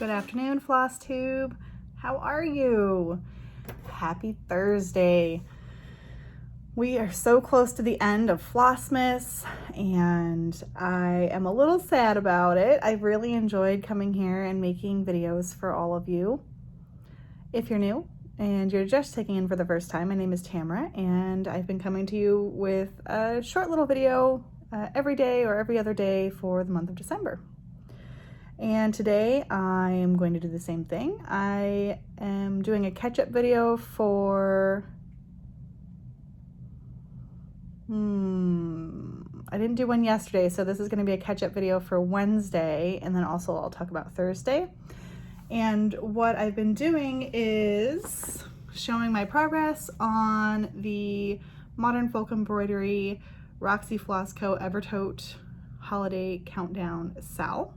Good afternoon, Floss Tube. How are you? Happy Thursday. We are so close to the end of FLOSSMAS, and I am a little sad about it. I really enjoyed coming here and making videos for all of you. If you're new and you're just taking in for the first time, my name is Tamara, and I've been coming to you with a short little video every day or every other day for the month of December. And today I am going to do the same thing. I am doing a catch-up video for, I didn't do one yesterday, so this is going to be a catch-up video for Wednesday, and then also I'll talk about Thursday. And what I've been doing is showing my progress on the Modern Folk Embroidery Roxy Floss Co. Evertote Holiday Countdown Sal.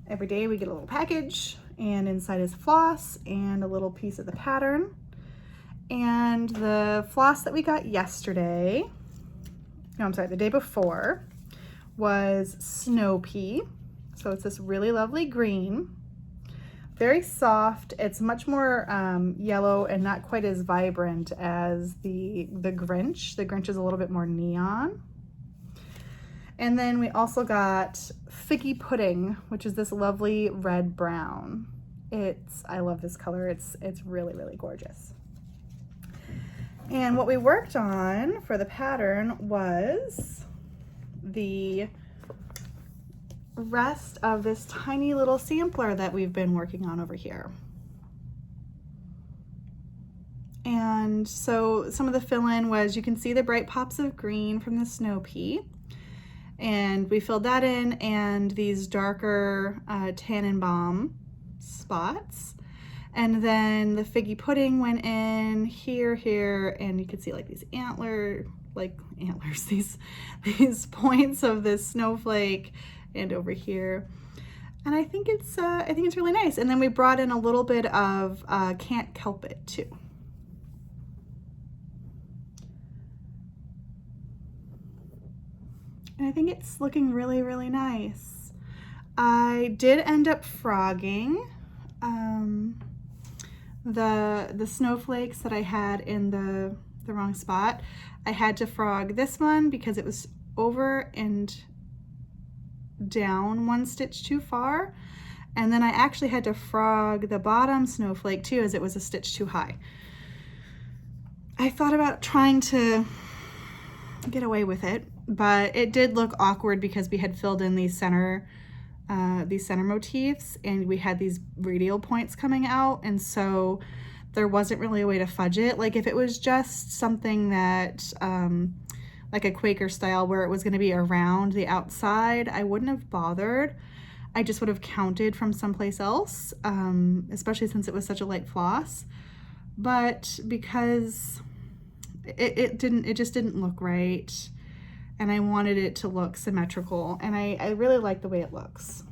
Every day we get a little package, and inside is floss and a little piece of the pattern. And the floss that we got yesterday, no, I'm sorry, the day before, was Snow Pea. So it's this really lovely green, very soft. It's much more yellow and not quite as vibrant as the Grinch. The Grinch is a little bit more neon. And then we also got Figgy Pudding, which is this lovely red-brown. I love this color. It's really, really gorgeous. And what we worked on for the pattern was the rest of this tiny little sampler that we've been working on over here. And so some of the fill-in was, you can see the bright pops of green from the Snow Pea. And we filled that in, and these darker Tannenbaum spots. And then the Figgy Pudding went in here, and you can see like these antlers, these points of this snowflake, and over here. And I think it's really nice. And then we brought in a little bit of Can't Kelp It too. And I think it's looking really, really nice. I did end up frogging the snowflakes that I had in the wrong spot. I had to frog this one because it was over and down one stitch too far. And then I actually had to frog the bottom snowflake too, as it was a stitch too high. I thought about trying to get away with it, but it did look awkward because we had filled in these center motifs, and we had these radial points coming out, and so there wasn't really a way to fudge it. Like if it was just something that like a Quaker style where it was going to be around the outside, I wouldn't have bothered. I just would have counted from someplace else, especially since it was such a light floss. But because it just didn't look right, and I wanted it to look symmetrical, and I really like the way it looks.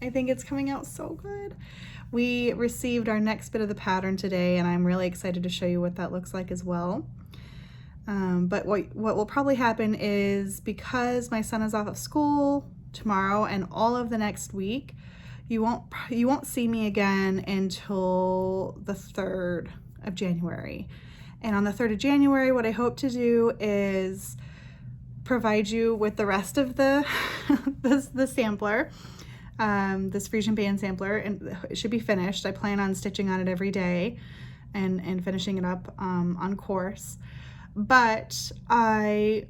I think it's coming out so good. We received our next bit of the pattern today, and I'm really excited to show you what that looks like as well. But what will probably happen is, because my son is off of school tomorrow and all of the next week, you won't see me again until the 3rd of January. And on the 3rd of January, what I hope to do is provide you with the rest of the the sampler, this Frisian band sampler, and it should be finished. I plan on stitching on it every day and finishing it up on course. But I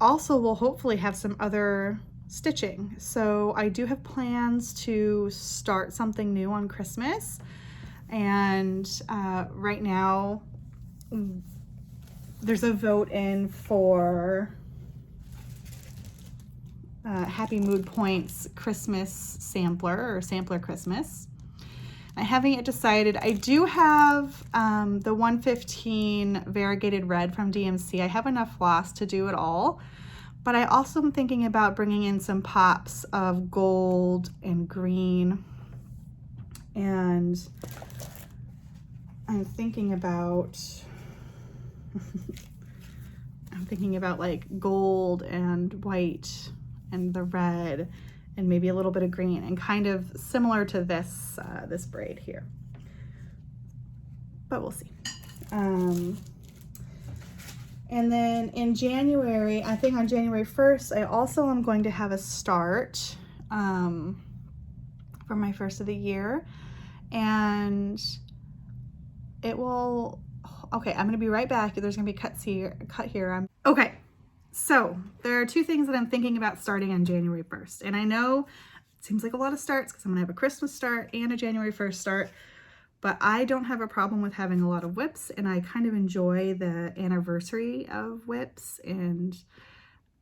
also will hopefully have some other stitching. So I do have plans to start something new on Christmas, and right now there's a vote in for Happy Mood Points Christmas sampler, or sampler Christmas. I haven't yet decided. I do have the 115 variegated red from DMC. I have enough floss to do it all, but I also am thinking about bringing in some pops of gold and green, and I'm thinking about like gold and white and the red and maybe a little bit of green, and kind of similar to this, this braid here. But we'll see. And then in January, I think on January 1st, I also am going to have a start for my first of the year. And it will, okay, I'm gonna be right back. There's gonna be cut here. Okay, so there are two things that I'm thinking about starting on January 1st. And I know it seems like a lot of starts because I'm gonna have a Christmas start and a January 1st start, but I don't have a problem with having a lot of whips, and I kind of enjoy the anniversary of whips, and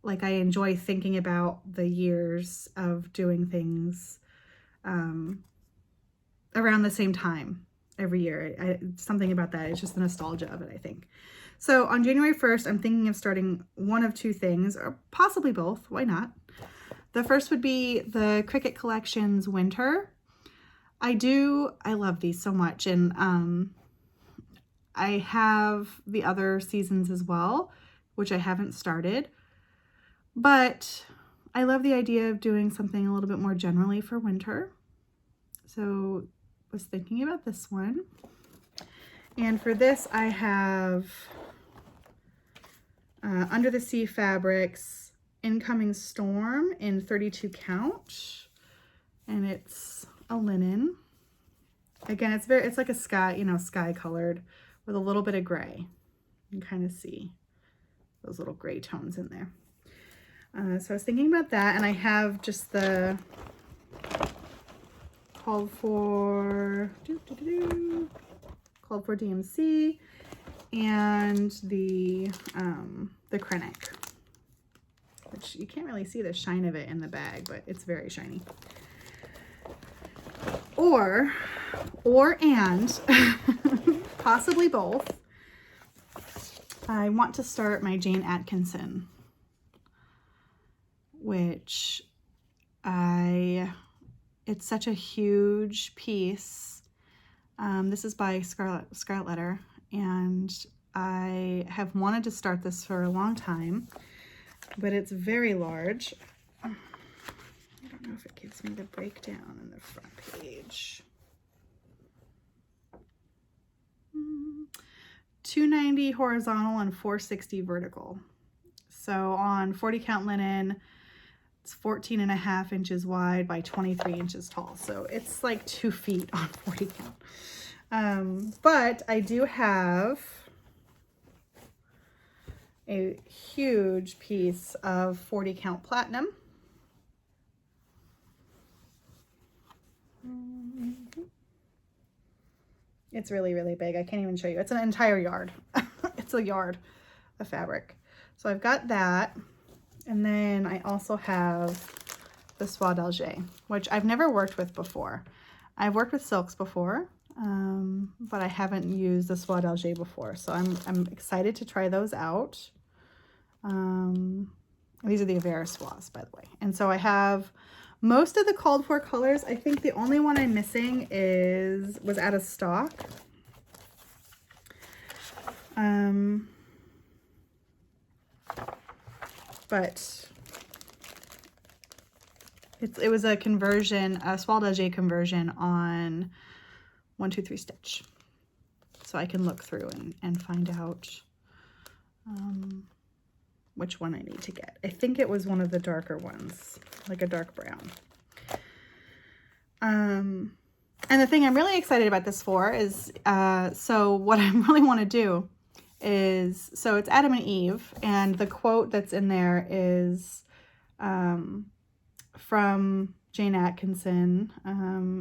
like I enjoy thinking about the years of doing things around the same time every year. Something about that, it's just the nostalgia of it, I think. So on January 1st, I'm thinking of starting one of two things, or possibly both, why not? The first would be the Cricut Collections Winter. I love these so much, and I have the other seasons as well, which I haven't started, but I love the idea of doing something a little bit more generally for winter. So was thinking about this one. And for this, I have Under the Sea Fabrics Incoming Storm in 32 count, and it's a linen. Again, it's like a sky, you know, sky colored with a little bit of gray. You can kind of see those little gray tones in there. So I was thinking about that, and I have just the called for DMC and the Krennic, which you can't really see the shine of it in the bag, but it's very shiny. And possibly both, I want to start my Jane Atkinson, which it's such a huge piece. This is by Scarlet Letter, and I have wanted to start this for a long time, but it's very large. I don't know if it gives me the breakdown in the front page. 290 horizontal and 460 vertical. So on 40 count linen, it's 14.5 inches wide by 23 inches tall. So it's like 2 feet on 40 count. But I do have a huge piece of 40 count platinum. It's really, really big. I can't even show you. It's an entire yard. It's a yard of fabric. So I've got that. And then I also have the Soie d'Alger, which I've never worked with before. I've worked with silks before, but I haven't used the Soie d'Alger before. So I'm excited to try those out. These are the Avera Soies, by the way. And so I have most of the called for colors. I think the only one I'm missing was out of stock. But it was a conversion, a Soie d'Alger conversion on 123 Stitch. So I can look through and find out which one I need to get. I think it was one of the darker ones, like a dark brown. And the thing I'm really excited about this for is, so what I really want to do is, so it's Adam and Eve, and the quote that's in there is from Jane Atkinson.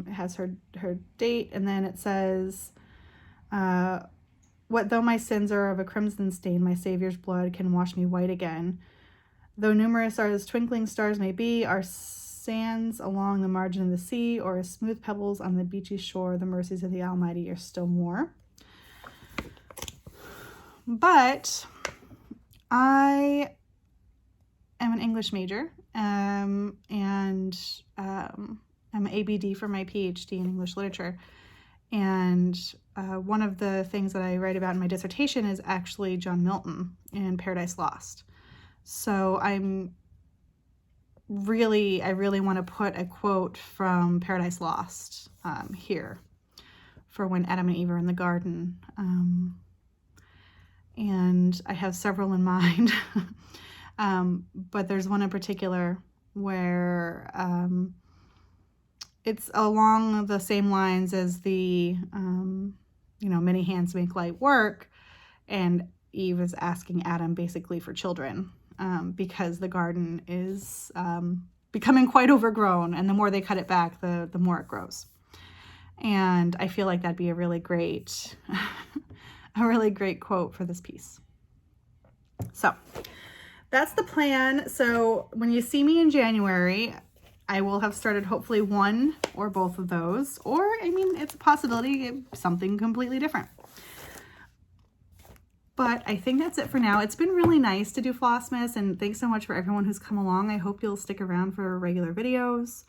It has her date, and then it says, "What though my sins are of a crimson stain, my Savior's blood can wash me white again. Though numerous are as twinkling stars may be, our sands along the margin of the sea, or as smooth pebbles on the beachy shore, the mercies of the Almighty are still more." But I am an English major, and I'm an ABD for my PhD in English literature. And one of the things that I write about in my dissertation is actually John Milton in Paradise Lost. So I'm I really want to put a quote from Paradise Lost here for when Adam and Eve are in the garden. And I have several in mind, but there's one in particular where it's along the same lines as the, many hands make light work, and Eve is asking Adam basically for children because the garden is becoming quite overgrown, and the more they cut it back, the more it grows. And I feel like that'd be a really great quote for this piece. So that's the plan. So when you see me in January, I will have started hopefully one or both of those, or it's a possibility of something completely different. But I think that's it for now. It's been really nice to do Flossmas, and thanks so much for everyone who's come along. I hope you'll stick around for regular videos.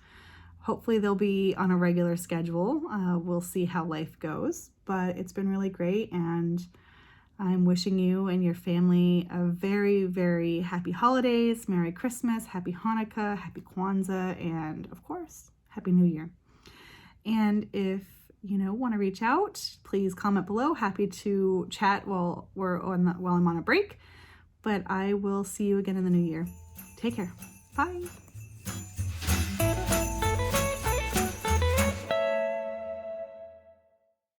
Hopefully they'll be on a regular schedule. We'll see how life goes, but it's been really great, and I'm wishing you and your family a very, very happy holidays, Merry Christmas, Happy Hanukkah, Happy Kwanzaa, and of course, Happy New Year. And if want to reach out, please comment below. Happy to chat while I'm on a break, but I will see you again in the new year. Take care. Bye.